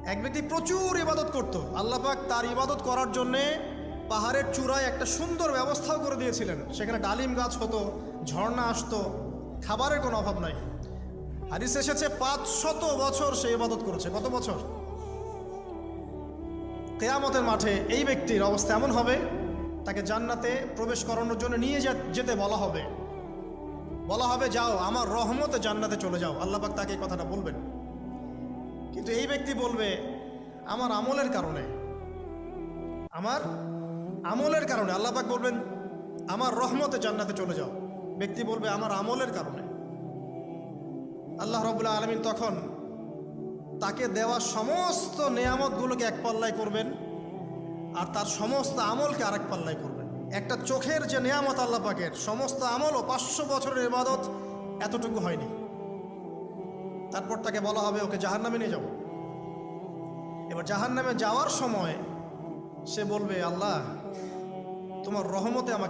এক ব্যক্তি প্রচুর ইবাদত করত, আল্লাহ পাক তার ইবাদত করার জন্যে পাহাড়ের চূড়ায় একটা সুন্দর ব্যবস্থাও করে দিয়েছিলেন। সেখানে ডালিম গাছ হতো, ঝর্ণা আসতো, খাবারের কোনো অভাব নাই। হাদিস এসেছে 500 বছর সে ইবাদত করেছে। কত বছর? কিয়ামতের মাঠে এই ব্যক্তির অবস্থা এমন হবে, তাকে জান্নাতে প্রবেশ করানোর জন্য নিয়ে যেতে বলা হবে, যাও আমার রহমতে জান্নাতে চলে যাও। আল্লাহ পাক তাকে এই কথাটা বলবেন। কিন্তু এই ব্যক্তি বলবে আমার আমলের কারণে, আল্লাহ পাক বলবেন আমার রহমতে জান্নাতে চলে যাও। ব্যক্তি বলবে আমার আমলের কারণে। আল্লাহ রাব্বুল আলামিন তখন তাকে দেওয়া সমস্ত নেয়ামতগুলোকে এক পাল্লায় করবেন, আর তার সমস্ত আমলকে আরেক পাল্লায় করবেন। একটা চোখের যে নেয়ামত আল্লাহ পাকের, সমস্ত আমলও 500 বছরের ইবাদত এতটুকু হয়নি। তারপর তাকে বলা হবে ওকে জাহান্নামে নিয়ে যাও। এবার জাহান্নামে যাওয়ার সময় সে বলবে আল্লাহ তোমার রহমতে আমাকে